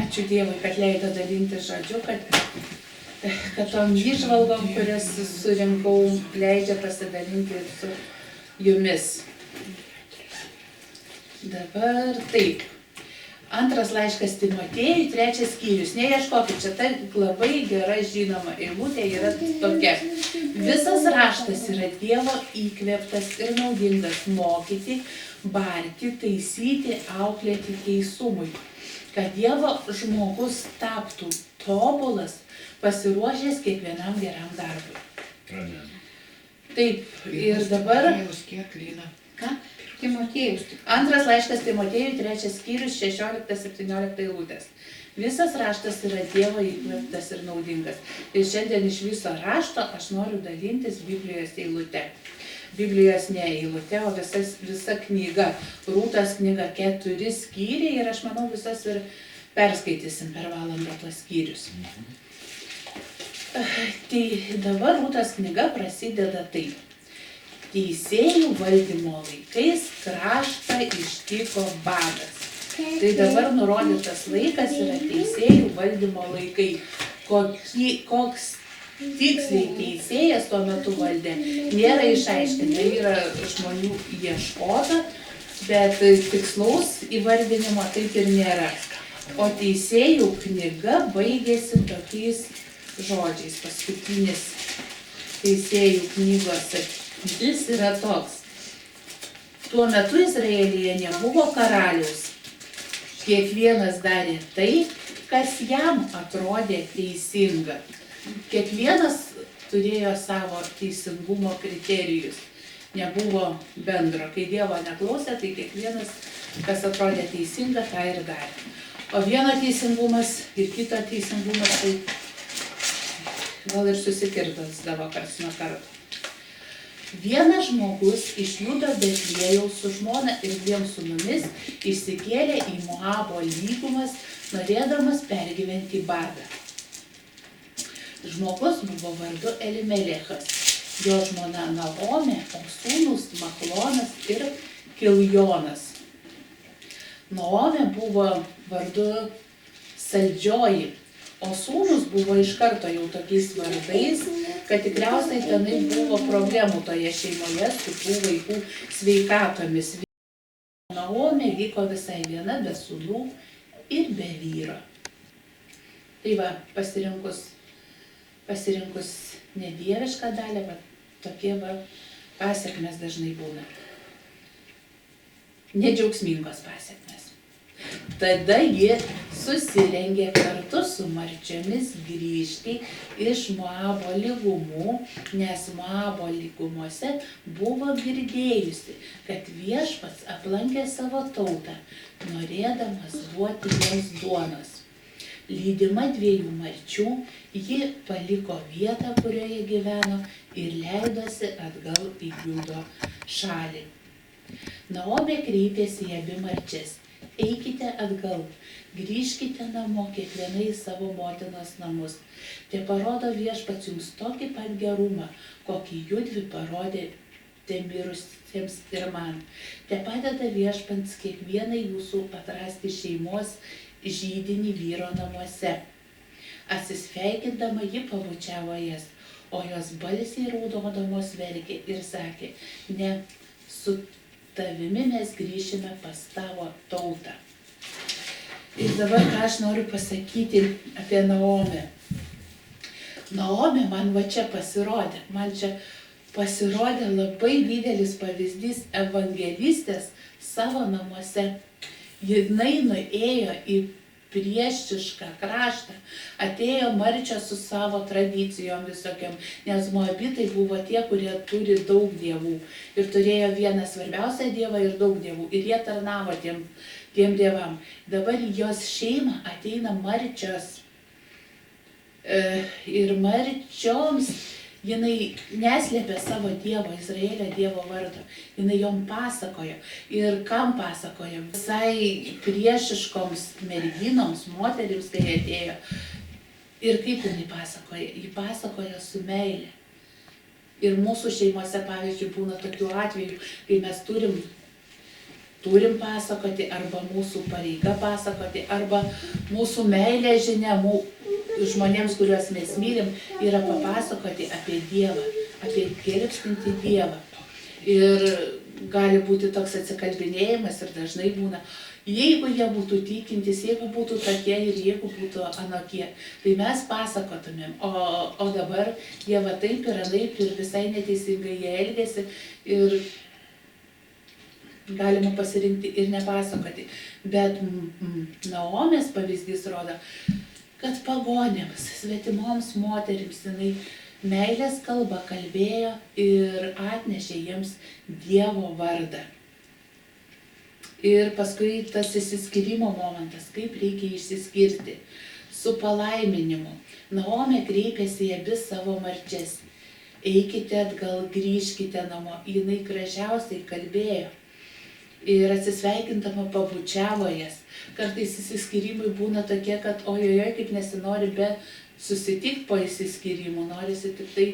ačiū Dievui, kad leido dalinti žodžiu, kad tom įžvalgom, kurias surinkau, leidžia pasidalinti su jumis. Dabar taip. Antras laiškas Timotiejui, 3 skyrius. Neieškokit, čia tai labai gera žinoma eilutė yra tokia. Visas raštas yra Dievo įkvėptas ir naudingas mokyti, barti, taisyti, auklėti teisumui, kad Dievo žmogus taptų tobulas, pasiruošęs kiekvienam geram darbui. Amen. Taip, ir dabar... Ką? Timotiejus. Antras laiškas Timotiejui, 3 skyrius, 16-17 eilutės. Visas raštas yra Dievo įkvėptas ir naudingas. Ir šiandien iš viso rašto aš noriu dalintis Biblijos eilute. Biblijos ne eilute, o visa knyga. Rūtos knyga 4 skyriai ir aš manau visas ir perskaitysim per valandą tuos skyrius. Tai dabar Rūtos knyga prasideda taip. Teisėjų valdymo laikais kraštą ištiko badas. Tai dabar nurodytas laikas yra teisėjų valdymo laikai. Koks tiksliai teisėjas tuo metu valdė, nėra išaiškinta, yra žmonių ieškota, bet tikslaus įvardinimo taip ir nėra. O teisėjų knyga baigėsi tokiais žodžiais. Paskutinis teisėjų knygos jis yra toks. Tuo metu Izraelyje nebuvo karaliaus. Kiekvienas darė tai, kas jam atrodė teisinga. Kiekvienas turėjo savo teisingumo kriterijus. Nebuvo bendro. Kai Dievo neklausė, tai kiekvienas, kas atrodė teisinga, tą ir darė. O vieno teisingumas ir kito teisingumas, tai gal ir susikirtasdavo karts nuo karto. Vienas žmogus iš Judo Betliejaus su žmona ir 2 sūnumis išsikėlė į Moabo lygumas, norėdamas pergyventi badą. Žmogus buvo vardu Elimelechas, jo žmona Naomė, o sūnus Machlonas ir Kiljonas. Naomė buvo vardu Saldžioji, o sūnus buvo iš karto jau tokiais vardais, kad tikriausiai tenai buvo problemų toje šeimoje su tų vaikų sveikatomis. Naomė liko visai viena, be sūnų ir be vyro. Tai va, pasirinkus nedievišką dalį, va, tokie va pasekmės dažnai būna. Nedžiaugsmingos pasekmės. Tada ji susirengė kartu su marčiomis grįžti iš Moabo lygumų, nes Moabo lygumose buvo girdėjusi, kad Viešpats aplankė savo tautą, norėdamas duoti jiems duonos. Lydima 2 marčių, ji paliko vietą, kurioje gyveno, ir leidosi atgal į Judo šalį. Naomė kreipėsi į abi marčias. Eikite atgal, grįžkite namo kiekviena į savo motinos namus. Te parodo Viešpats jums tokį pat gerumą, kokį judvi parodėte mirusiems ir man. Te padeda Viešpats kiekvienai jūsų atrasti šeimos židinį vyro namuose. Atsisveikindama ji pabučiavo jas, o jos balsiai raudodamos verkė ir sakė, ne, su tavimi mes grįšime pas tavo tautą. Ir dabar ką aš noriu pasakyti apie Naomę. Naomė man va čia pasirodė. Man čia pasirodė labai didelis pavyzdys evangelistės savo namuose. Jinai nuėjo į priešišką kraštą, atėjo marčios su savo tradicijom visokiam, nes moabitai buvo tie, kurie turi daug dievų ir turėjo vieną svarbiausią dievą ir daug dievų ir jie tarnavo tiem dievam. Dabar jos šeima ateina marčios ir marčioms jinai neslėpė savo dievo, Izraelio dievo vardo. Jinai jom pasakojo. Ir kam pasakojo? Visai priešiškoms merginoms, moterims, kai atėjo. Ir kaip jinai pasakoja? Ji pasakojo su meile. Ir mūsų šeimose, pavyzdžiui, būna tokių atvejų, kai mes turim turim pasakoti, arba mūsų pareiga pasakoti, arba mūsų meilė žinia žmonėms, kuriuos mes mylim, yra papasakoti apie Dievą, apie gelbstintį Dievą. Ir gali būti toks atsikalbinėjimas ir dažnai būna, jeigu jie būtų tikintis, jeigu būtų tokie ir jeigu būtų anokie, tai mes pasakotumėm, o dabar jie va taip ir anaip ir visai neteisingai jie elgėsi ir galima pasirinkti ir nepasakoti. Bet Naomės pavyzdys rodo, kad pagonėms, svetimoms moterims jinai meilės kalba kalbėjo ir atnešė jiems Dievo vardą. Ir paskui tas išsiskyrimo momentas, kaip reikia išsiskirti, su palaiminimu. Naomė kreipėsi į abi savo marčias. Eikite atgal, grįžkite namo. Jinai gražiausiai kalbėjo. Ir atsisveikintama pabučiavo jas. Kartais išsiskyrimai būna tokie, kad ojojoj, kaip nesinori be susitikti po išsiskyrimų. Norisi tik tai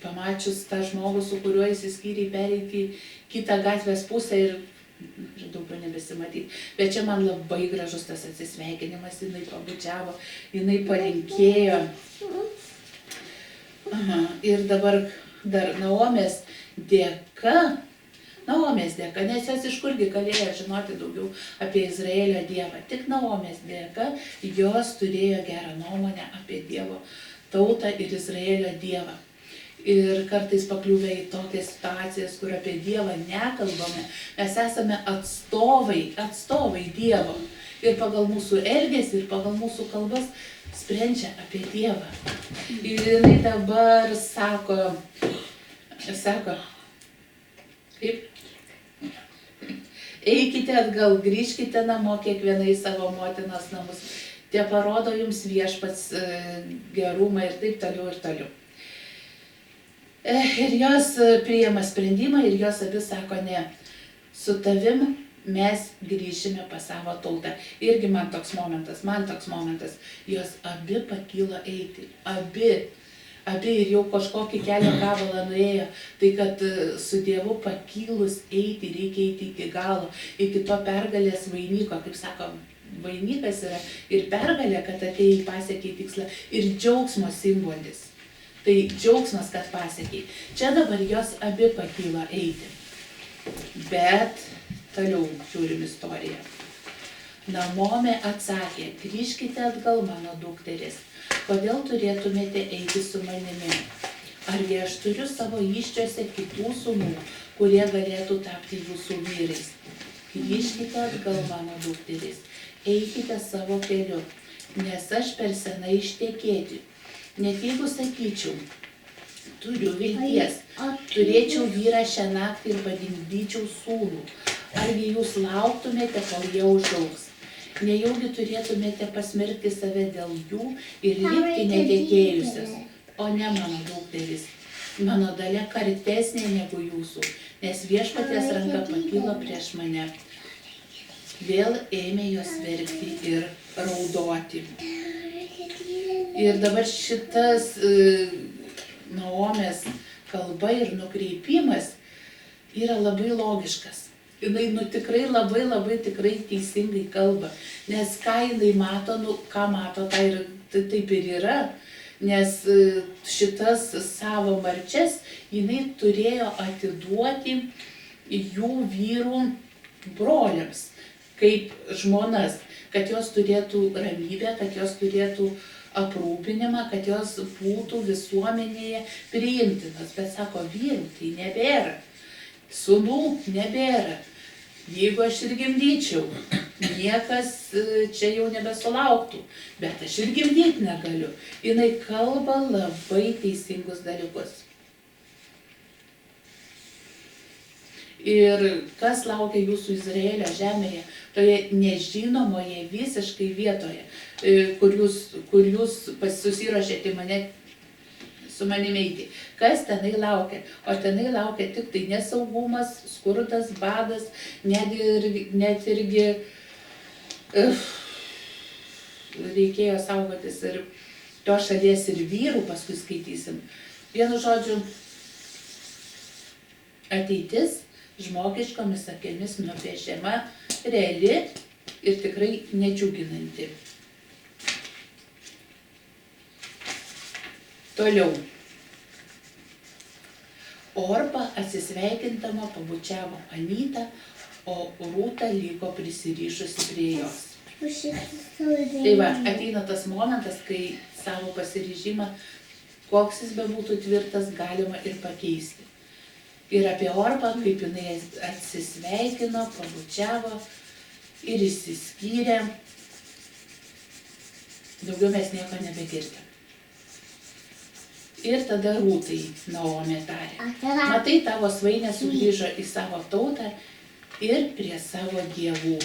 pamačius tą žmogų, su kuriuo išsiskyriai, pereiti į kitą gatvės pusę ir daugiau nebesimatyti. Bet čia man labai gražus tas atsisveikinimas, jinai pabučiavo, jinai palinkėjo. Ir dabar dar Naomės dėka, nes jos iš kurgi galėjo žinoti daugiau apie Izraelio Dievą. Tik Naomės dėka jos turėjo gerą nuomonę apie Dievo tautą ir Izraelio Dievą. Ir kartais pakliuvę į tokias situacijas, kur apie Dievą nekalbame, mes esame atstovai Dievo. Ir pagal mūsų elgesį, ir pagal mūsų kalbas sprendžia apie Dievą. Ir jinai dabar sako, kaip? Eikite atgal, grįžkite namo kiekvienai savo motinos namus. Tie parodo jums viešpats gerumą ir taip toliau ir toliau. Ir jos priima sprendimą ir jos abi sako, ne, su tavim mes grįšime pas savo tautą. Irgi man toks momentas, jos abi pakilo eiti, abi ir jau kažkokį kelią gabalą nuėjo, tai kad su Dievu pakilus eiti, reikia eiti iki galo, iki to pergalės vainiko, kaip sakom, vainikas yra ir pergalė, kad atėjai pasiekiai tikslą, ir džiaugsmo simbolis. Tai džiaugsmas, kad pasiekiai. Čia dabar jos abi pakilo eiti. Bet toliau žiūrim istoriją. Naomė atsakė, grįžkite atgal, mano dukteris. Kodėl turėtumėte eiti su manimi? Argi aš turiu savo įsčiose kitų sūnų, kurie galėtų tapti jūsų vyrais? Grįžkite atgal, mano dukteris, eikite savo keliu, nes aš per senai ištekėti. Net jeigu sakyčiau, turiu vilties, turėčiau vyrą šią naktį ir pagimdyčiau sūnų. Argi jūs lauktumėte, kol jie užaugs? Nejaugi turėtumėte pasmerkti save dėl jų ir likti netekėjusios, o ne mano dukteris. Mano dalia kartesnė negu jūsų, nes viešpaties ranka pakilo prieš mane. Vėl ėmė jos verkti ir raudoti. Ir dabar šitas Naomės kalba ir nukreipimas yra labai logiškas. Jinai tikrai labai tikrai teisingai kalba, nes ką jinai mato, ką mato, tai taip ir yra, nes šitas savo marčias jinai turėjo atiduoti jų vyrų broliams, kaip žmonas, kad jos turėtų ramybę, kad jos turėtų aprūpinimą, kad jos būtų visuomenėje priimtinos. Bet sako, vyrų tai nebėra, sūnų nebėra. Jeigu aš ir gimdyčiau, niekas čia jau nebesulauktų, bet aš ir gimdyti negaliu. Jinai kalba labai teisingus dalykus. Ir kas laukia jūsų Izraelio žemėje, toje nežinomoje visiškai vietoje, kur jūs susiruošėte su manimi eiti. Kas tenai laukia? O tenai laukia tik tai nesaugumas, skurdas, badas, net irgi reikėjo saugotis ir to šalies ir vyrų, paskui skaitysim. Vienu žodžiu, ateitis žmogiškomis akimis nupiešiama, reali ir tikrai nedžiuginanti. Toliau. Orpa atsisveikindama pabučiavo Anytą, o Rūta liko prisirišusi prie jos. Tai va, ateina tas momentas, kai savo pasiryžimą, koks jis bebūtų tvirtas, galima ir pakeisti. Ir apie Orpą, kaip jinai atsisveikino, pabučiavo ir išsiskyrė. Daugiau mes nieko nebegirdim. Ir tada Rūtai Naomė tarė: matai, tavo svainė sugrįžo į savo tautą ir prie savo dievų.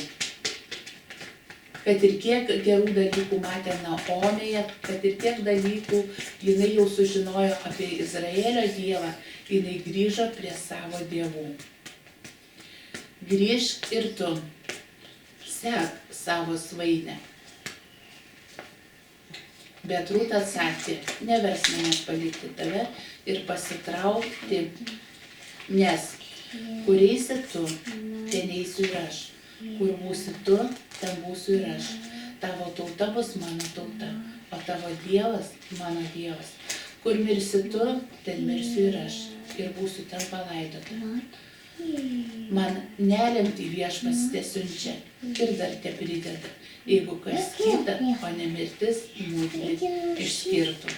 Kad ir kiek gerų dalykų matė Naomėje, kad ir kiek dalykų jinai jau sužinojo apie Izraelio dievą, jinai grįžo prie savo dievų. Grįžk ir tu, sek savo svainę. Bet Rūta atsakė: nevers manęs palikti tave ir pasitraukti, nes kur eisi tu, ten eisiu ir aš. Kur būsi tu, ten būsiu ir aš. Tavo tauta bus mano tauta, o tavo dievas mano dievas. Kur mirsi tu, ten mirsiu ir aš, ir būsiu ten palaidota. Man nelemti Viešpats tesiunčia ir dar teprideda, jeigu kas kita, o ne mirtis, mūdvi išskirtų.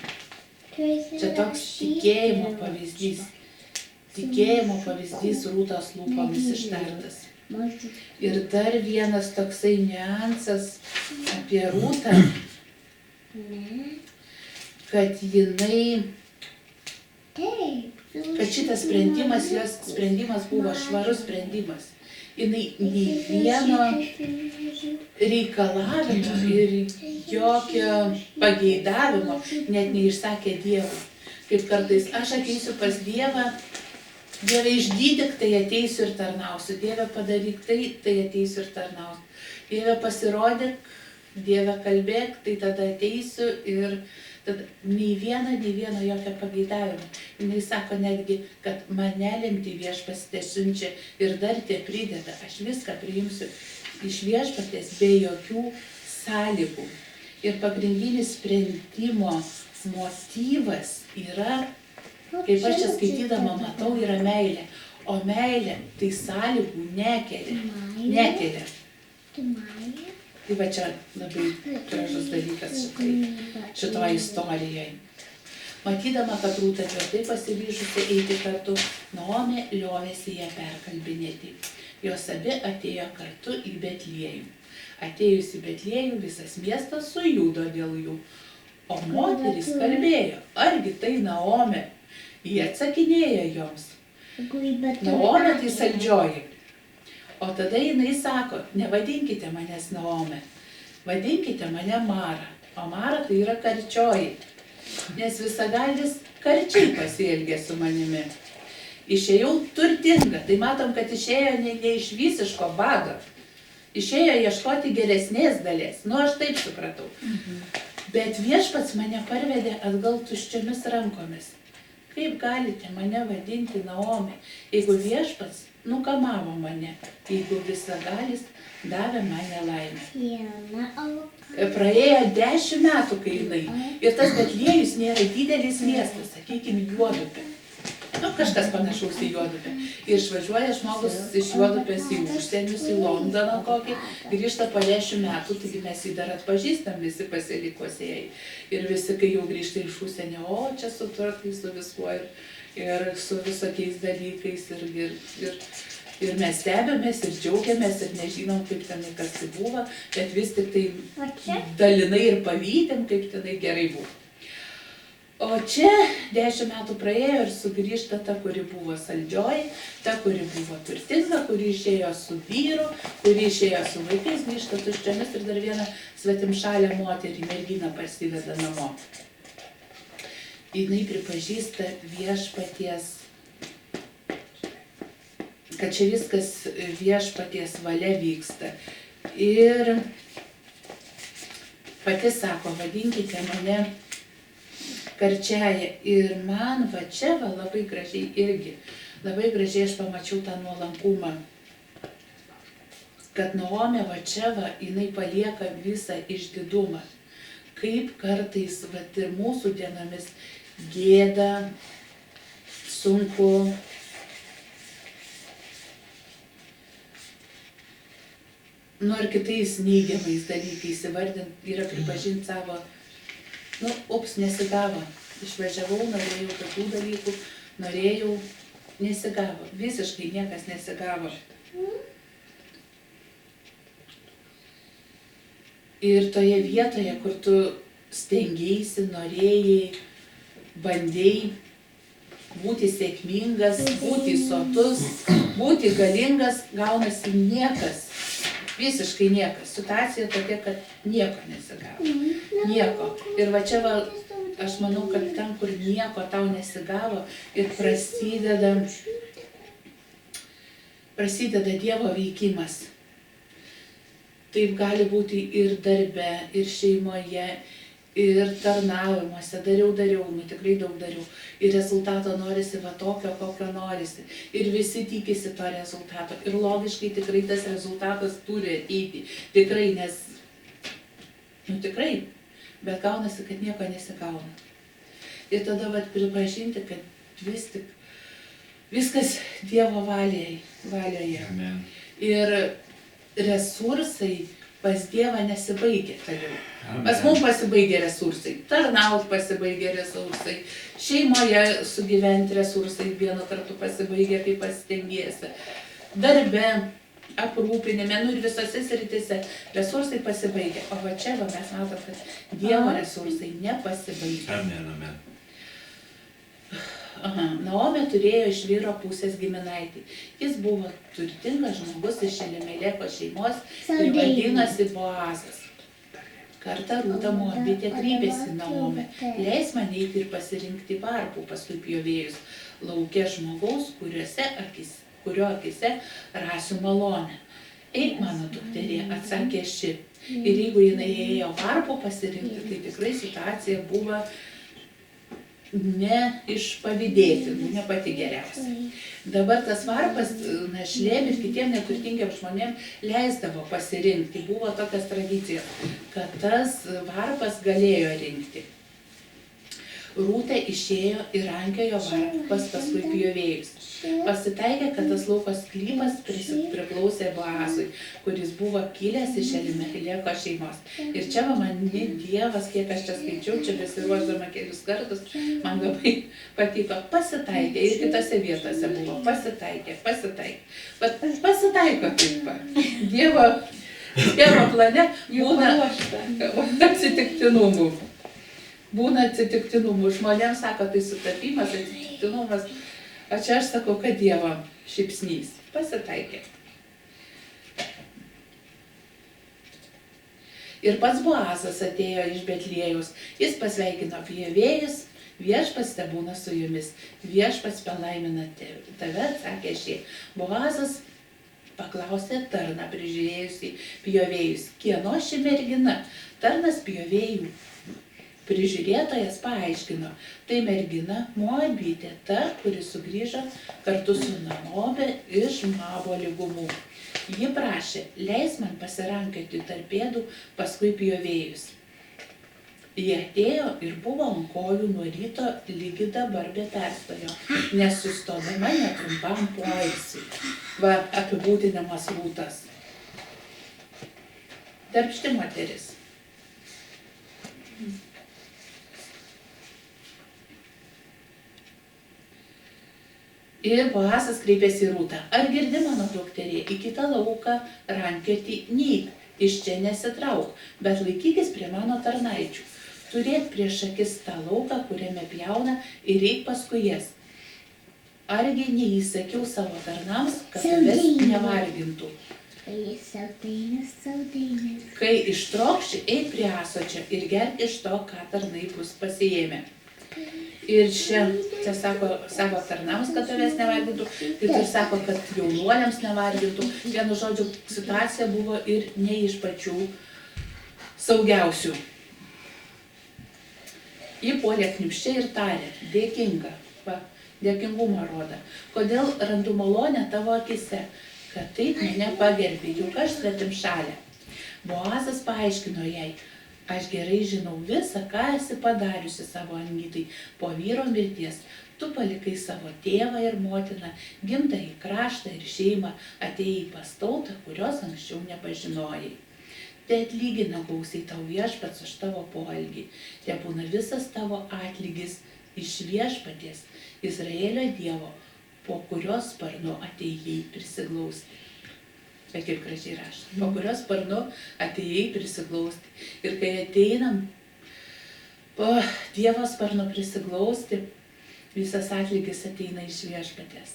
Čia toks tikėjimo pavyzdys. Tikėjimo pavyzdys Rūtos lūpomis ištartas. Ir dar vienas toksai niuansas apie Rūtą, kad jinai, kad šitas sprendimas, jos sprendimas buvo švarus sprendimas. Jinai nei vieno reikalavimo ir jokio pageidavimo net neišsakė Dievui. Kaip kartais aš ateisiu pas Dievą, Dieve išgydyk, tai ateisiu ir tarnausiu. Dieve padaryk tai, tai ateisiu ir tarnausiu. Dieve pasirodyk, Dieve kalbėk, tai tada ateisiu ir tada nei vieno jokio pageidavimo. Jis sako netgi, kad mane lemti Viešpats tesiunčia ir dar tie prideda. Aš viską priimsiu iš Viešpaties be jokių sąlygų. Ir pagrindinis sprendimo motyvas yra, kaip aš čia skaitydama matau, yra meilė. O meilė tai sąlygų nekelia. Tai va čia labai gražus dalykas šitoje istorijoje. Matydama, kad Rūta tvirtai pasiryžusi eiti kartu, Naomė liovėsi ją perkalbinėti. Jos abi atėjo kartu į Betliejų. Atėjus į Betliejų, visas miestas sujudo dėl jų. O moterys kalbėjo: argi tai Naomė? Jie atsakinėjo joms: Naomė tai saldžioji. O tada jinai sako: nevadinkite manęs Naomė, vadinkite mane Mara. O Mara tai yra karčioji, nes visagalis karčiai pasielgė su manimi. Išėjau turtinga, tai matom, kad išėjo ne iš visiško bado. Išėjo ieškoti geresnės dalies. Nu, aš taip supratau. Bet Viešpats mane parvedė atgal tuščiomis rankomis. Kaip galite mane vadinti Naomė, jeigu Viešpats nukamavo mane, jeigu visagalis davė man nelaimę. Praėjo 10 metų, kai jinai. Ir tas Betliejus nėra didelis miestas, sakykime, Juodupė. Nu, kažkas panašaus į Juodupę. Ir išvažiuoja žmogus iš Juodupės į užsienius, į Londoną kokį, grįžta po 10 metų, taigi mes jį dar atpažįstam visi pasilikosėjai. Ir visi, kai jau grįžta iš užsienio, o čia su turtai, su viskuo ir su visokiais dalykais. Ir mes stebėmės ir džiaugiamės ir nežinom, kaip tenai kas tai buvo, bet vis tik tai dalinai ir pavydėm, kaip tenai gerai buvo. O čia 10 metų praėjo ir sugrįžta ta, kuri buvo saldžioji, ta, kuri buvo turtinga, kuri išėjo su vyru, kuri išėjo su vaikais, grįžta tuščiomis ir dar vieną svetimšalę moterį, merginą parsiveda namo. Jinai pripažįsta Viešpaties, kad čia viskas Viešpaties valia vyksta. Ir pati sako: vadinkite mane karčiaja. Ir man va čia va labai gražiai irgi Labai gražiai aš pamačiau tą nuolankumą, kad Naomė va čia va, jinai palieka visą išdidumą. Kaip kartais vat, ir mūsų dienomis gėda, sunku. Ir kitais neigiamais dalykais įvardinti yra pripažinti savo, nesigavo. Išvažiavau, norėjau tokių dalykų, nesigavo. Visiškai niekas nesigavo. Ir toje vietoje, kur tu stengiaisi, norėjai, bandėjai būti sėkmingas, būti sotus, būti galingas, gaunasi niekas. Visiškai niekas. Situacija tokia, kad nieko nesigavo. Nieko. Ir va čia, aš manau, kad ten, kur nieko tau nesigavo ir prasideda Dievo veikimas. Taip gali būti ir darbe, ir šeimoje, ir tarnavimuose. Dariau, tikrai daug dariau. Ir rezultato norisi va tokio, kokio norisi. Ir visi tikisi to rezultato. Ir logiškai tikrai tas rezultatas turi ateiti. Tikrai, nes, tikrai. Bet gaunasi, kad nieko nesigauna. Ir tada va pripažinti, kad vis tik viskas Dievo valioje. Amen. Ir resursai pas Dievą nesibaigia toliau. Pas mums pasibaigia resursai. Tarnaut pasibaigia resursai. Šeimoje sugyventi resursai vienu kartu pasibaigia, kai pasitengiesi. Darbe, aprūpinime, ir visose sritise resursai pasibaigia. O va čia mes matom, kad Dievo resursai nepasibaigia. Amen, amen. Naomė turėjo iš vyro pusės giminaitį. Jis buvo turtingas žmogus iš Elimeleko šeimos ir vadinosi Boazas. Kartą Rūta Moabitė kreipėsi Naomė: leis man eiti ir pasirinkti varpų paskui pjovėjus lauke žmogaus, kurio akise rasiu malonę. Eik, mano dukterė, atsakė ši. Ir jeigu jinai ėjo varpų pasirinkti, tai tikrai situacija buvo ne išpavydėti, ne pati geriausia. Dabar tas varpas našlėm ir kitiem neturtingiem žmonėm leisdavo pasirinkti. Buvo tokias tradicijos, kad tas varpas galėjo rinkti. Rūta išėjo ir rankiojo varpas paskui pjovėjus. Pasitaikė, kad tas lauko sklypas priklausė Boazui, kuris buvo kilęs iš Elimeleko šeimos. Ir čia man Dievas, kiek aš čia skaičiau, čia besiruošdama kelius kartus, man labai patiko. Pasitaikė ir kitose vietose buvo. Pasitaikė. Bet pasitaiko taip pat. Dievo plane būna atsitiktinumų. Žmonėms sako, tai sutapimas, atsitiktinumas. O čia aš sakau, kad Dievo šypsnys. Pasitaikė. Ir pats Boazas atėjo iš Betliejaus. Jis pasveikino pjovėjus: viešpats tebūna su jumis. Viešpats palaimina tave, atsakė šie. Boazas paklausė tarną prižiūrėjusi pjovėjus: kieno ši mergina? Tarnas pjovėjų prižiūrėtojas paaiškino: tai mergina Moabitė, ta, kuri sugrįžo kartu su Naomė iš Moabo lygumų. Ji prašė: leis man pasirankioti tarp pėdų paskui pjovėjus. Jie atėjo ir buvo ant kojų nuo ryto lygi dabar be perstojo, nesustodama netrumpam poilsiui. Va, apibūdinamas Rūtos. Darbšti moteris. Ir Boazas kreipėsi į Rūtą: ar girdi, mano dukterė, į kitą lauką rankioti neik, iš čia nesitrauk, bet laikykis prie mano tarnaičių. Turėk prieš akis tą lauką, kuriame pjauna, ir eik paskui jas. Argi neįsakiau savo tarnams, kad tavęs nevargintų. Kai ištrokši, eik prie ąsočio ir gerk iš to, ką tarnai bus pasiėmę. Ir čia sako tarnams, kad tavęs nevargintų, ir sako, kad jaunuoliams nevargintų. Vienu žodžiu, situacija buvo ir ne iš pačių saugiausių. Ji puolė knibžčiai ir tarė: dėkinga, dėkingumą rodo. Kodėl randu malonę tavo akise, kad taip mane pagerbė, juk aš svetimšalė. Boazas paaiškino jai, aš gerai žinau visą, ką esi padariusi savo angytai po vyro mirties. Tu palikai savo tėvą ir motiną, gimtąjį kraštą ir šeimą, atėjai pas tautą, kurios anksčiau nepažinojai. Tai atlygina gausiai tau viešpats už tavo poelgį. Te būna visas tavo atlygis iš viešpaties, Izraelio Dievo, po kurios sparnu atėjai prisiglausti. Bet kaip gražiai rašo, po kurios sparnu atėjai prisiglausti. Ir kai ateinam po Dievo sparnu prisiglausti, visas atlygis ateina iš viešpaties.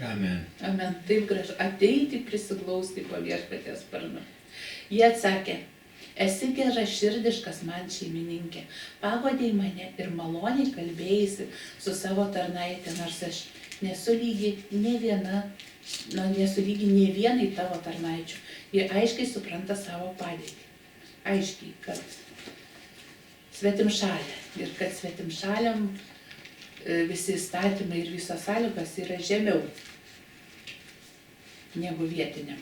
Amen. Amen. Taip gražu. Ateiti prisiglausti po viešpaties sparnu. Jie atsakė, esi gera širdiškas man šeimininkė, pagodėjai mane ir maloniai kalbėjaisi su savo tarnaitė, nors aš nesu lygi ne vienai tavo tarnaičių. Jie aiškiai supranta savo padėtį. Aiškiai, kad svetimšalė ir kad svetimšaliam visi įstatymai ir visos sąlygos yra žemiau negu vietiniam.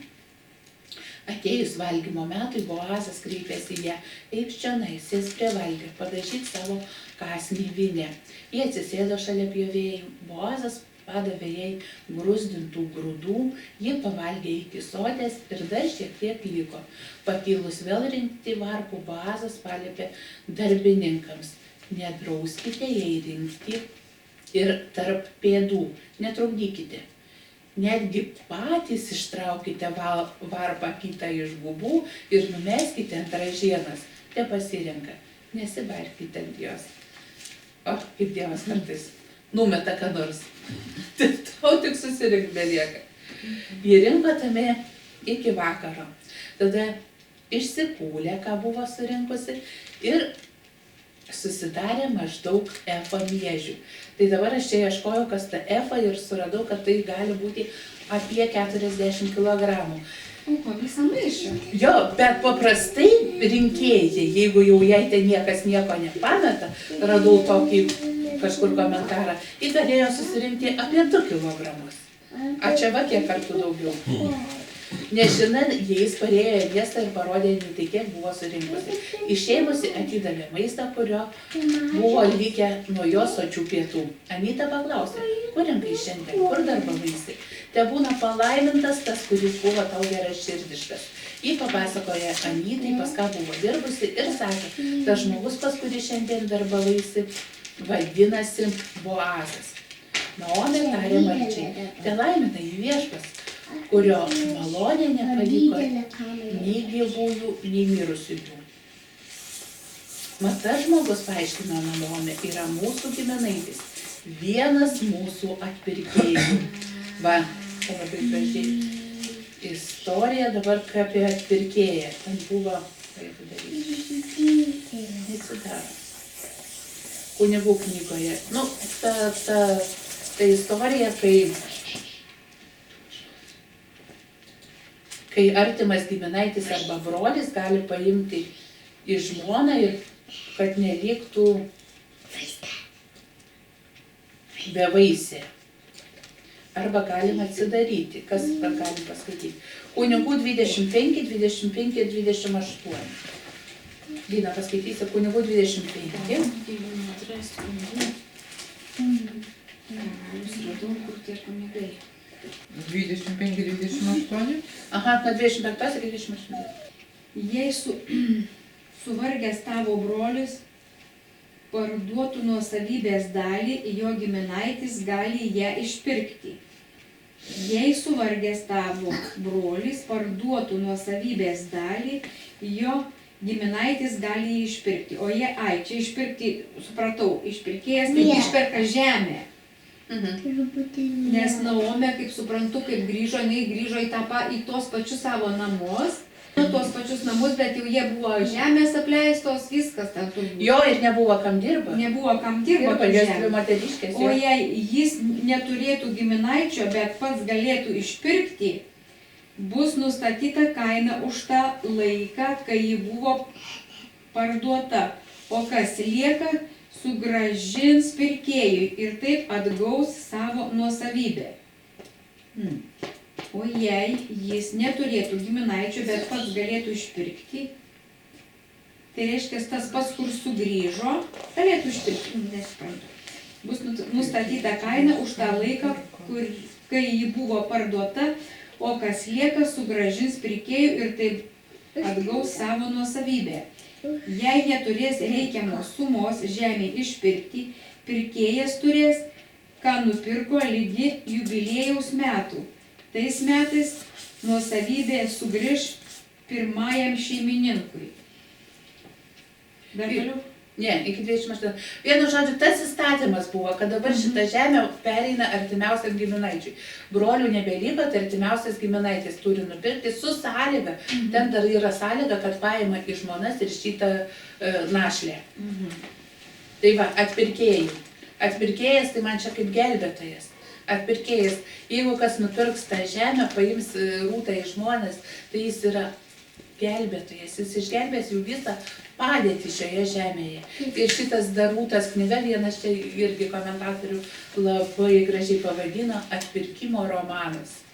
Atėjus valgymo metui, Boazas kreipėsi į ją, eik čionai, sės prie valgio, padažyk savo kąsnį vyne. Jie atsisėdo šalia pjovėjų, Boazas padavė jai gruzdintų grūdų, ji pavalgė iki sotės ir dar šiek tiek liko. Pakilus vėl rinkti varpų, Boazas paliepė darbininkams, nedrauskite jai rinkti ir tarp pėdų, netrukdykite. Netgi patys ištraukite varpą kitą iš gubų ir numeskite ant ražienos. Te pasirenka, nesibarkite ant jos. O, kaip Dievas kartais numeta ką nors. Tau tik susirinkti belieka. Jie rinko tame iki vakaro. Tada išsikūlė, ką buvo surinkusi ir susidarė maždaug efa miežių. Tai dabar aš čia ieškojau, kas ta efa ir suradau, kad tai gali būti apie 40 kilogramų. O, visą maišą. Jo, bet paprastai rinkėjai, jeigu jau jai ten niekas nieko nepameta, radau tokį kažkur komentarą, jį galėjo susirinkti apie 2 kilogramus. A čia va kiek kartų daugiau. Nežinant, jais parėjo į miestą ir parodė tai, kiek buvo surinkusi. Išėmusi atidavė maistą, kurio buvo likę nuo jos sočių pietų. Anyta paklausė, kur rinkai šiandien, kur darbavaisi? Te būna palaimintas tas, kuris buvo tau geras širdiškas. Ji papasakoja Anytai, pas ką buvo dirbusi ir sakė, tas žmogus, pas kurį šiandien darbavaisi, vadinasi Boazas. Naomė tarė marčiai, te laimina į viešpas, kurio malonė nepaliko nei gyvųjų, nei mirusiųjų. Mat tas žmogus, paaiškino Naomė, yra mūsų giminaitis, vienas mūsų atpirkėjų. Va, labai gražiai istorija dabar apie atpirkėją. Ten buvo, kaip daryti, nesidaro. Kunigų knygoje. Nu, ta istorija, kai artimas giminaitis arba brolis gali paimti į žmoną ir kad neliktų bevaisė. Arba galima atsidaryti. Kas gali paskaityti? Kunigų 25, 25 ir 28. Lina, paskaitysi Kunigų 25. Jūs radau, kur tie kunigai. 25, 28. Aha, nuo 25 iki 28. Jei suvargęs tavo brolis parduotų nuosavybės dalį, jo giminaitis gali ją išpirkti. Jei suvargęs tavo brolis parduotų nuosavybės dalį, jo giminaitis gali jį išpirkti. O jie, čia išpirkti, supratau, išpirkėjas, tai išperka žemę. Nes Naomė, kaip suprantu, kaip grįžo, jinai grįžo į tos pačius savo namus, tos pačius namus, bet jau jie buvo žemės apleistos, viskas ten turbūt. Jo, ir nebuvo kam dirba. Nebuvo kam dirba. O jei jis neturėtų giminaičio, bet pats galėtų išpirkti, bus nustatyta kaina už tą laiką, kai ji buvo parduota. O kas lieka, sugrąžins pirkėjui ir taip atgaus savo nuosavybę. O jei jis neturėtų giminaičio, bet pats galėtų išpirkti, tai reiškia, tas pats, kur sugrįžo, galėtų išpirkti, nesuprantu. Bus nustatyta kaina už tą laiką, kai ji buvo parduota, o kas lieka sugrąžins pirkėjui ir taip atgaus savo nuosavybę. Jei neturės reikiamos sumos žemė išpirkti, pirkėjas turės, ką nupirko lygi jubiliejaus metų. Tais metais nuosavybė sugrįž pirmajam šeimininkui. Dar toliau? Ne, iki 28. Vienu žodžiu, tas įstatymas buvo, kad dabar šita žemė pereina artimiausiam giminaičiui. Brolių nebeliko, tai artimiausias giminaitis turi nupirkti su sąlyga. Ten dar yra sąlyga, kad paima į žmonas ir šitą našlę. Tai va, atpirkėjai. Atpirkėjas, tai man čia kaip gelbėtojas. Atpirkėjas, jeigu kas nupirks tą žemę, paims rūtą į žmonas, tai jis yra gelbėtojas. Jis išgelbės jų visą padėtį šioje žemėje. Ir šitas Darūtas knyga, vienas čia irgi komentatorių labai gražiai pavadino Atpirkimo romanas.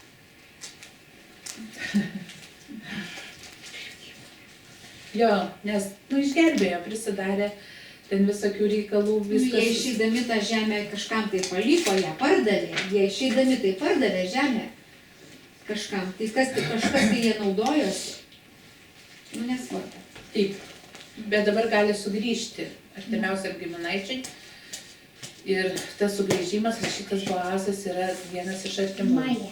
Jo, nes išgelbėjo, prisidarė ten visokių reikalų, viskas. Jie išeidami tą žemę kažkam tai paliko, ją pardavė. Jie išeidami tai pardavė žemę kažkam. Tai kažkas tai jie naudojosi. Nesvarbu. Taip, bet dabar gali sugrįžti artimiausiam giminaičiai. Ir tas sugrįžimas, šitas Boazas yra vienas iš artimųjų.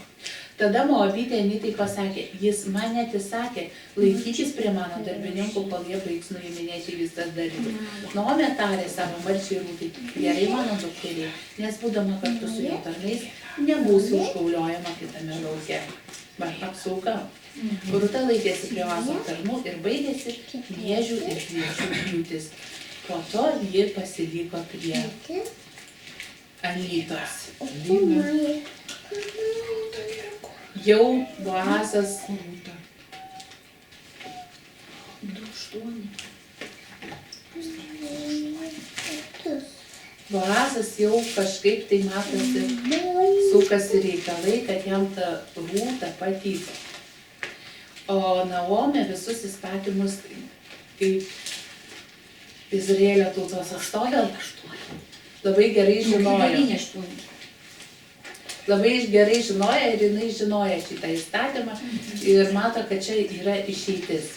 Tada Moabitė Anitai pasakė, jis man neatsisakė laikytis prie mano darbininkų, kol jie baigs nuiminėti visas dalykus. Naomė tarė savo marčiai Rūtai, gerai mano dukterė, nes būdama kartu su jo tarnais, nebūsiu užgauliojama kitame lauke. Va, apsauga. Rūta laikėsi prie Boazo tarnų ir baigėsi miežių ir kviečių pjūtis. Po to ji pasiliko prie Anytos. Jau Boazas jau kažkaip tai matosi sukasi reikalai, kad jam ta Rūta patiko. O Naomė visus įstatymus, kaip Izraelio tautos atstovė, labai gerai žinojo. Labai gerai žinojo ir jinai žinojo šitą įstatymą ir mato, kad čia yra išeitis.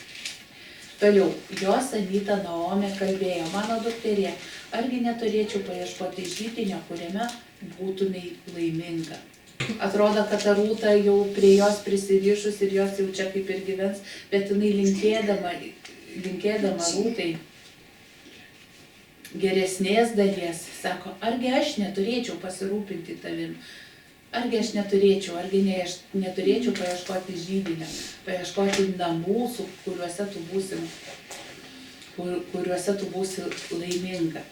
Toliau, jos Anyta Naomė kalbėjo, mano dukterė, argi neturėčiau paieškoti židinio, kuriame būtumei laiminga. Atrodo, kad ta Rūta jau prie jos prisirišus ir jos jau čia kaip ir gyvens, bet jinai linkėdama Rūtai geresnės dalies, sako, argi aš neturėčiau pasirūpinti tavim, argi aš neturėčiau paieškoti židinio, paieškoti namų, kuriuose tu būsi laiminga.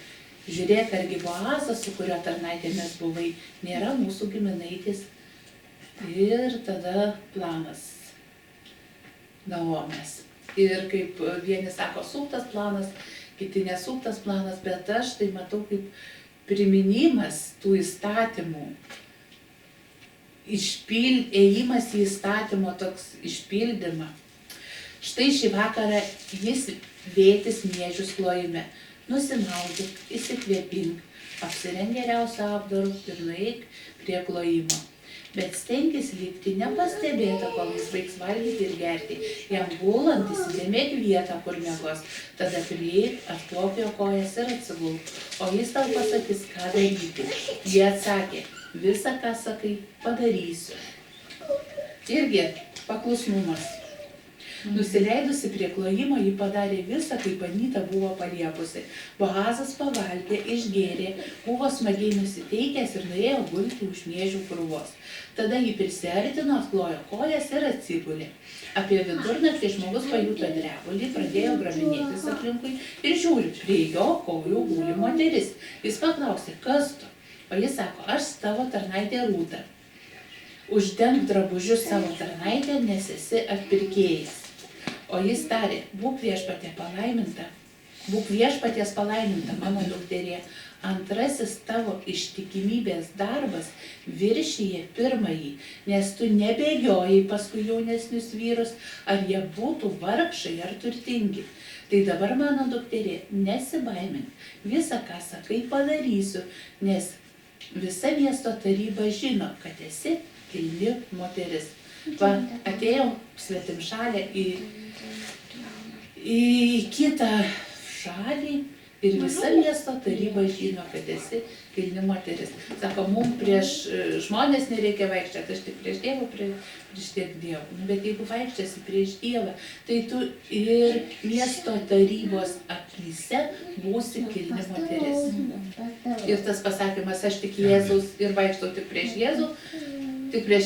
Žiūrėk, argi Boazas, su kurio tarnaitėmis buvai, nėra mūsų giminaitis. Ir tada planas Naomės. Ir kaip vieni sako, suktas planas, kiti nesuktas planas, bet aš tai matau kaip priminimas tų įstatymų. Ėjimas į įstatymo toks išpildymą. Štai šį vakarą jis vėtis miežius klojime. Nusimaudyk, įsikvėpink, apsirenk geriausią apdarų ir nueik prie klojimo. Bet stenkis likti nepastebėta, kol jis baigs valgyti ir gerti. Jam gulant įsidėmėk vietą, kur miegos. Tada prieik, atplok jo kojas ir atsigulk. O jis tau pasakys, ką daryti. Jie atsakė, visą, ką sakai, padarysiu. Irgi paklusnumas. Nusileidusi prie klojimo, ji padarė visą, kaip Anyta buvo paliepusi. Boazas pavalgė, išgėrė, buvo smagiai nusiteikęs ir norėjo gulti už miežių krūvos. Tada ji prisiartino, atklojo kojas ir atsigulė. Apie vidurnaktį žmogus pajuto drebulį, pradėjo graminėtis aplinkui ir žiūri, prie jo kojų guli moteris. Jis paklausė, kas tu? O jis sako, aš tavo tarnaitė Rūta. Uždenk drabužius savo tarnaitę, nes esi atpirkėjas. O jis tarė, būk viešpatie palaiminta, Būk viešpaties palaiminta, mano dukterė. Antrasis tavo ištikimybės darbas viršyje pirmąjį, nes tu nebėgiojai paskui jaunesnius vyrus, ar jie būtų vargšai ar turtingi. Tai dabar, mano dukterė, nesibaimink, visą, ką sakai, padarysiu, nes visa miesto taryba žino, kad esi kilni moteris. Va, atėjau svetimšalę į kitą šalį ir visa miesto taryba žino, kad esi kilni moteris. Sako, mums prieš žmonės nereikia vaikščioti, aš tik prieš Dievą, prieš tiek Dievą. Bet jeigu vaikščiasi prieš Dievą, tai tu ir miesto tarybos akyse būsi kilni moteris. Ir tas pasakymas, aš tik Jėzus ir vaikštau tik prieš Jėzų, tik prieš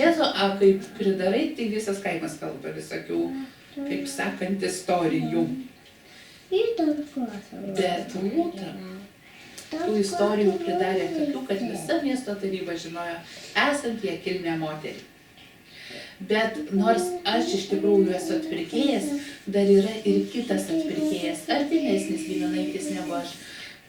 Jėzų, a kaip pridarai, tai visas kaimas kalba visokių, kaip sakant, istorijų. Bet Rūta tų istorijų pridarė tokių, kad visa miesto taryba žinojo, esant jie kilnę moterį. Bet nors aš iš tikrųjų esu atpirkėjas, dar yra ir kitas atpirkėjas, artimesnis giminaitis negu aš.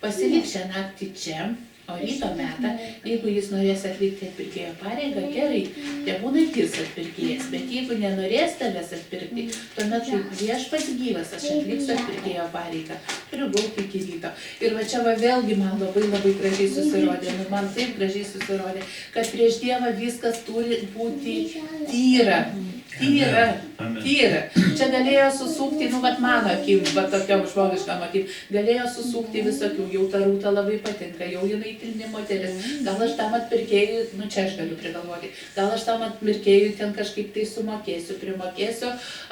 Pasilik šią naktį čia, o ryto metą, jeigu jis norės atlikti atpirkėjo pareigą, gerai, tebūna jis atpirkėjas, bet jeigu nenorės tavęs atpirkti, tuomet kaip viešpats gyvas, aš atliksiu atpirkėjo pareigą, turiu gauti iki ryto. Ir va čia va vėlgi man labai gražiai susirodė, man taip gražiai susirodė, kad prieš Dievą viskas turi būti tyra. Čia galėjo susukti, vat mano akim, vat tokiam žmogiškam akim, galėjo susukti visokių, jau ta Rūta labai patinka, jau jinai kilni moteris, gal aš tam atpirkėjui, čia aš galiu prigalvoti, gal aš tam atpirkėjui ten kažkaip tai sumokėsiu, primokėsiu,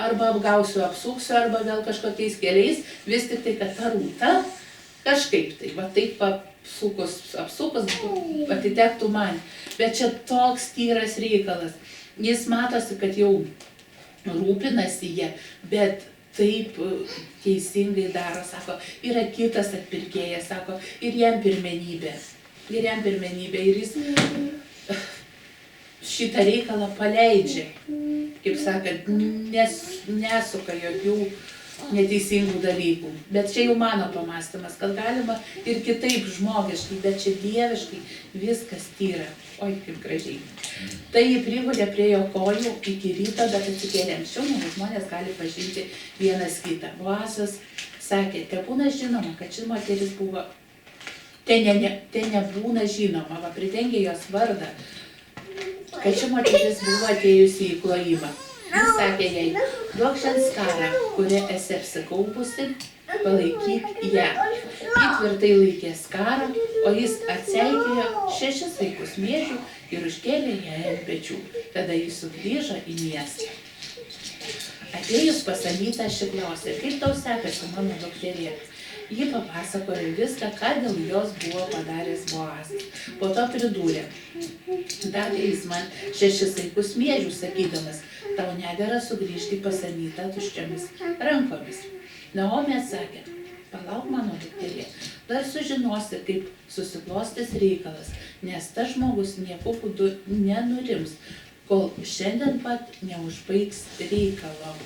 arba apgausiu, apsuksiu, arba vėl kažkokiais keliais, vis tik tai, kad ta Rūta kažkaip tai, va taip apsukus, atitektų man. Bet čia toks tyras reikalas. Jis matosi, kad jau rūpinasi jie, bet taip teisingai daro, sako, yra kitas atpirkėjas, sako, ir jam pirmenybė, ir jis šitą reikalą paleidžia, kaip sakant, nesuka jokių neteisingų dalykų. Bet čia jau mano pamąstymas, kad galima ir kitaip žmogiškai, bet čia dieviškai viskas tyra. Oi, kaip gražiai. Tai jį prigulė prie jo kojų iki ryto, bet atsikėlė anksčiau, negu žmonės gali pažinti vienas kitą. Boazas sakė, tebūna žinoma, kad ši moteris buvo, nebūna žinoma, va pridengė jos vardą, kad ši moteris buvo atėjusi į klojimą. Jis sakė jai, duok šiandien skarą, kurią esi apsikaupusi, palaikyk ją. Ji tvirtai laikė skarą, o jis atseikėjo 6 svaikus miežių ir užkėlė ją ant pečių. Tada jis sugrįžo į miestą. Atėjus pas Anytą, ši klausė, kaip tau sekasi, mano dukterė? Ji papasakojo viską, ką dėl jos buvo padaręs Boazas. Po to pridūrė, davė jis man 6 svaikus miežių, sakydamas, tau nedera sugrįžti pas Anytą tuščiomis rankomis. Naomė atsakė, palauk mano dukterė, dar sužinosi, kaip susiklostys reikalas, nes tas žmogus nieku būdu nenurims, kol šiandien pat neužbaigs reikalo.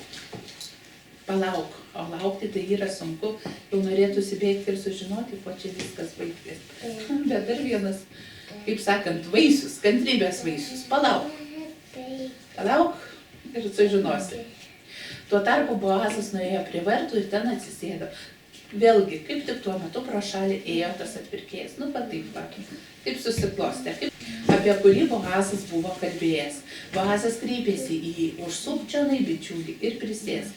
Palauk, o laukti tai yra sunku, jau norėtųsi bėgti ir sužinoti, kuo čia viskas baigtis. Bet dar vienas, kaip sakant, vaisius, kantrybės vaisius, palauk ir sužinosi. Tuo tarpu Boazas nuėjo prie vartų ir ten atsisėdo. Vėlgi, kaip tik tuo metu pro šalį ėjo tas atpirkėjas. Taip susiklostė, apie kurį Boazas buvo kalbėjęs. Boazas kreipėsi į jį, užsuk čionai bičiulį ir prisėsk.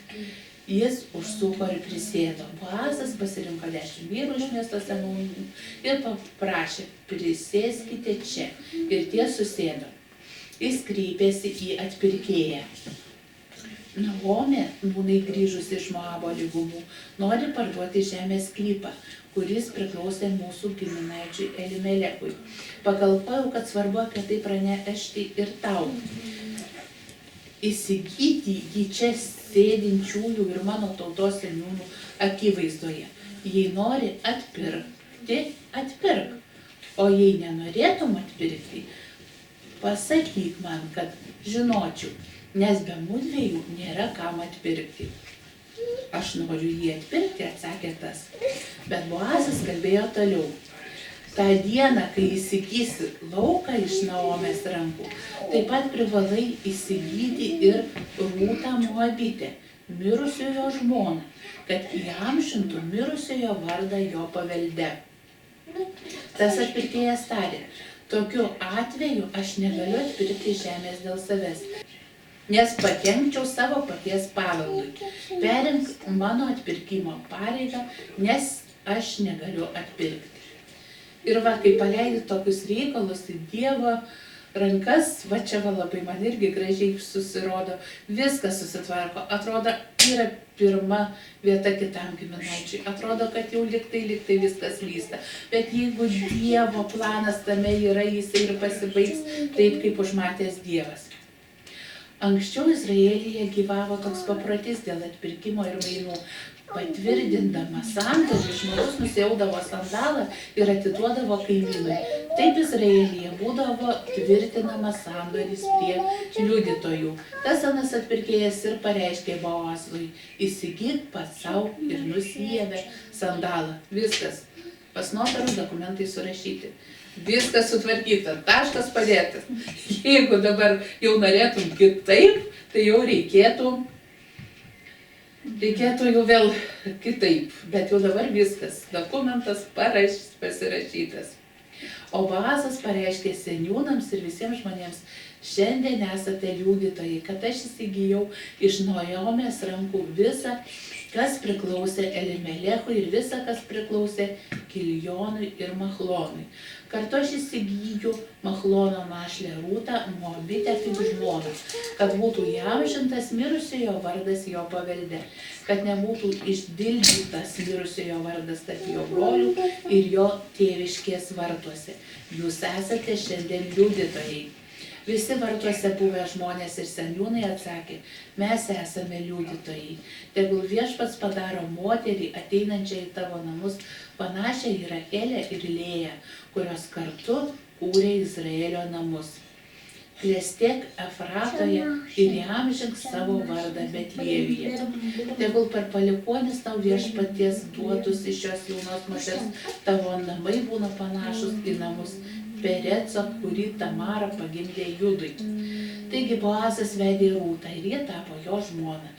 Jis užsuko ir prisėdo. Boazas pasirinko 10 vyrų iš miesto seniūnų ir paprašė, prisėskite čia. Ir tie susėdo. Jis kreipėsi į atpirkėją. Naomė, būnai grįžusi iš Moabo lygumų, nori parduoti žemės sklypą, kuris priklausė mūsų giminaičiui Elimelekui. Pagalvojau, kad svarbu apie tai pranešti ir tau. Įsigyti jį čia sėdinčiųjų ir mano tautos seniūnų akivaizdoje. Jei nori atpirkti, atpirk. O jei nenorėtum atpirkti, pasakyk man, kad žinočiau, nes be mudviejų nėra kam atpirkti. Aš noriu jį atpirkti, atsakė kalbėjo toliau. Ta dieną, kai įsigysi lauką iš Naomės rankų, taip pat privalai įsigyti ir Rūtą Moabitę, mirusiojo žmoną, kad įamžintų mirusiojo vardą jo pavelde. Tas atpirkėjas tarė, tokiu atveju aš negaliu atpirkti žemės dėl savęs, nes pakenkčiau savo paties paveldui. Perimk mano atpirkimo pareigą, nes aš negaliu atpirkti. Ir va, kai paleidi tokius reikalus į Dievo rankas, va čia va labai man irgi gražiai susirodo, viskas susitvarko, atrodo, yra pirma vieta kitam giminaičiui, atrodo, kad jau liktai viskas lysta, bet jeigu Dievo planas tame yra, jisai ir pasibaigs taip, kaip užmatęs Dievas. Anksčiau Izraelyje gyvavo toks paprotys dėl atpirkimo ir mainų. Patvirtindamas sandorį, žmogus nusiaudavo sandalą ir atiduodavo kaimynui. Taip Izraelyje būdavo tvirtinamas sandoris prie liudytojų. Tas anas atpirkėjas ir pareiškė Boazui, įsigyk pats savo ir nusiėmė sandalą. Viskas. Pas notarus dokumentai surašyti. Viskas sutvarkyta, taškas padėtas. Jeigu dabar jau norėtum kitaip, tai jau reikėtų jau vėl kitaip, bet jau dabar viskas, dokumentas pasirašytas. O Boazas pareiškė seniūnams ir visiems žmonėms, šiandien esate liudytojai, kad aš įsigijau iš Naomės rankų visą, kas priklausė Elimelechui ir visą, kas priklausė Kiljonui ir Machlonui. Kartu aš įsigyju Machlono našlę Rūtą Moabitę kaip žmoną, kad būtų įamžintas mirusiojo vardas jo pavelde, kad nebūtų išdildytas mirusiojo vardas tarp jo brolių ir jo tėviškės vartuose. Jūs esate šiandien liudytojai. Visi vartuose buvę žmonės ir seniūnai atsakė, mes esame liudytojai. Tegul Viešpats padaro moterį ateinančią į tavo namus, panašią į Rachelę ir Lėją, kurios kartu kūrė Izraelio namus. Klestėk Efratoje ir įamžink savo vardą Betliejuje. Tegul per palikuonis tau Viešpaties duotus iš šios jaunos moters tavo namai būna panašus į namus Pereco, kurį Tamara pagimdė Judui. Taigi Boazas vedė Rūtą ir jie tapo jo žmona.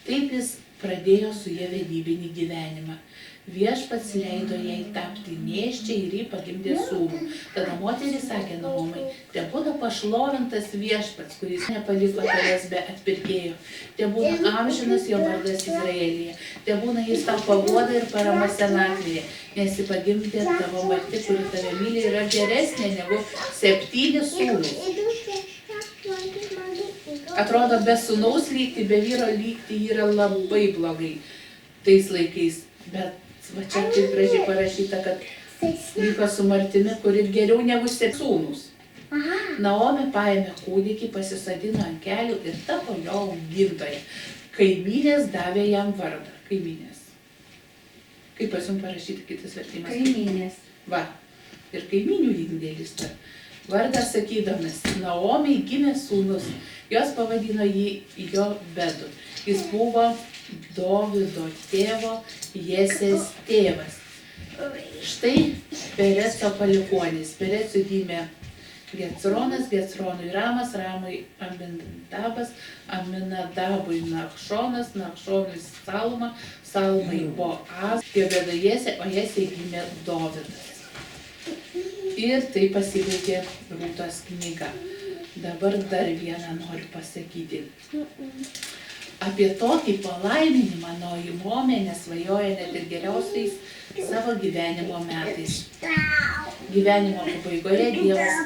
Taip jis pradėjo su ja vedybinį gyvenimą. Viešpats leido jai tapti nėščiai ir jį pagimdė sūnų. Tada moteris sakė Naomai, tebūna pašlovintas Viešpats, kuris nepaliko tavęs be atpirkėjo. Tebūna amžinas jo vardas Izraelyje. Tebūna jis tau paguoda ir parama senatvėje, nes jį pagimdė tavo marti, kuri tave myli, yra geresnė negu 7 sūnus. Atrodo, be sūnaus lygti, be vyro lygti yra labai blogai tais laikais. Bet va čia taip gražiai parašyta, kad liko su martimi, kuri geriau negu 7 sūnus. Naomė paėmė kūdikį, pasisodino ant kelių ir tapo jo augintoja. Kaimynės davė jam vardą. Kaimynės. Kaip pas jums parašyti kitas vertimas? Kaimynės. Va. Ir kaimynių indėlis ta. Vardas sakydamas, Naomei gimė sūnus. Jos pavadino jį Jobedu. Jis buvo Dovydo tėvo Jesės tėvas. Štai Pereco palikuonis. Perecui gimė Gecronas, Gecronui Ramas, Ramui Aminadabas, Aminadabui Nachšonas, Nachšonui Salma, Salmai Boaz, Jobeda Jesė, o Jesė gimė Dovydas. Ir tai pasibaigė Rūtos knyga. Dabar dar vieną noriu pasakyti. Apie tokį palaiminimą Naomė nesvajoja net ir geriausiais savo gyvenimo metais. Gyvenimo pabaigoje Dievas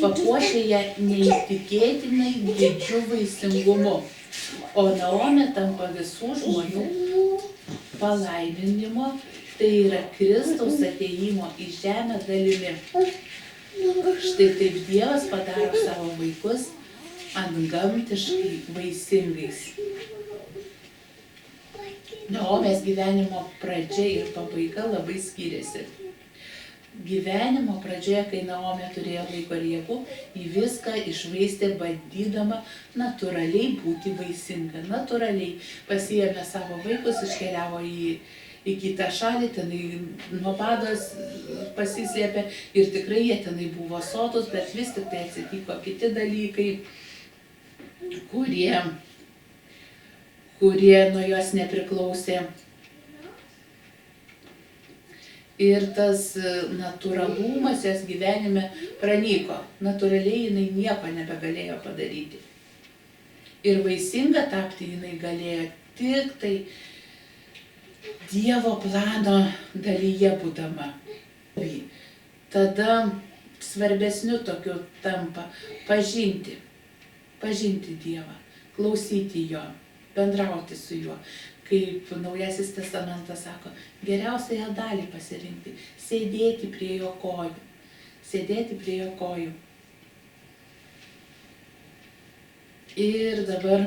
papuošė ją neįtikėtinai didžiu vaisingumu, o Naomė tampa visų žmonių palaiminimo, tai yra Kristaus atėjimo į žemę dalimi. Štai taip Dievas padaro savo vaikus antgamtiškai vaisingais. Naomės gyvenimo pradžia ir pabaiga labai skiriasi. Gyvenimo pradžioje, kai Naomė turėjo laiko ir jėgų, į viską išvaistė bandydama natūraliai būti vaisinga. Natūraliai pasiėmė savo vaikus, iškeliavo į į kitą šalį, tenai nuo bados pasislėpė ir tikrai jie tenai buvo sotus, bet vis tik tai atsitiko kiti dalykai, kurie nuo jos nepriklausė. Ir tas natūralumas jos gyvenime pranyko. Natūraliai jinai nieko nebegalėjo padaryti. Ir vaisinga tapti jinai galėjo tik tai Dievo plano dalyje būdama. Tada svarbesniu tokiu tampa pažinti Dievą, klausyti jo, bendrauti su juo. Kaip Naujasis testamentas sako, geriausiąją dalį pasirinkti, sėdėti prie jo kojų. Ir dabar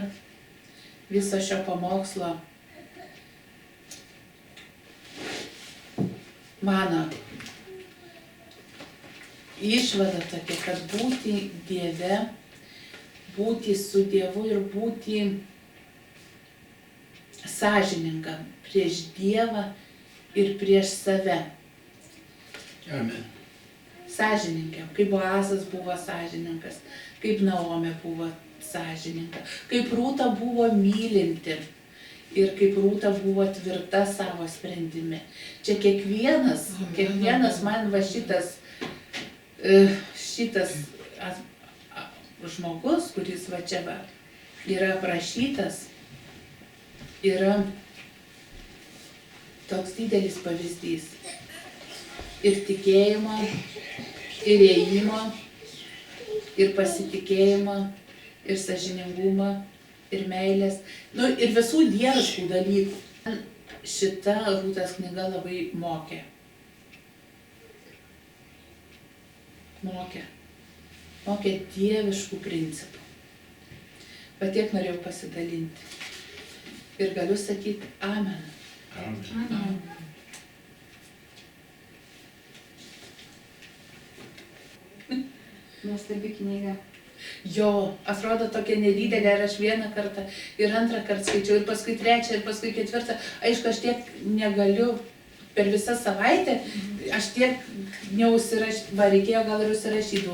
viso šio pamokslo mano išvada tokia, kad būti Dieve, būti su Dievu ir būti sąžiningam prieš Dievą ir prieš save. Amen. Sąžiningiam, kaip Boazas buvo sąžiningas, kaip Naomė buvo sąžininga, kaip Rūta buvo mylinti ir kaip Rūta buvo tvirta savo sprendime. Čia kiekvienas man va šitas žmogus, kuris va čia va yra aprašytas, yra toks didelis pavyzdys. Ir tikėjimo, ir ėjimo, ir pasitikėjimo, ir sąžiningumo, ir meilės, ir visų dieviškų dalykų. Šita Rūtos knyga labai mokė. Mokė dieviškų principų. Bet tiek norėjau pasidalinti. Ir galiu sakyti amen. Amen. Nuostabi knyga. Jo, atrodo tokia nedidelė ir aš vieną kartą ir antrą kartą skaičiau ir paskui trečią ir paskui ketvirtą. Aišku, aš tiek negaliu per visą savaitę, aš tiek neužsirašyti, reikėjo gal ir užsirašyti daugiau.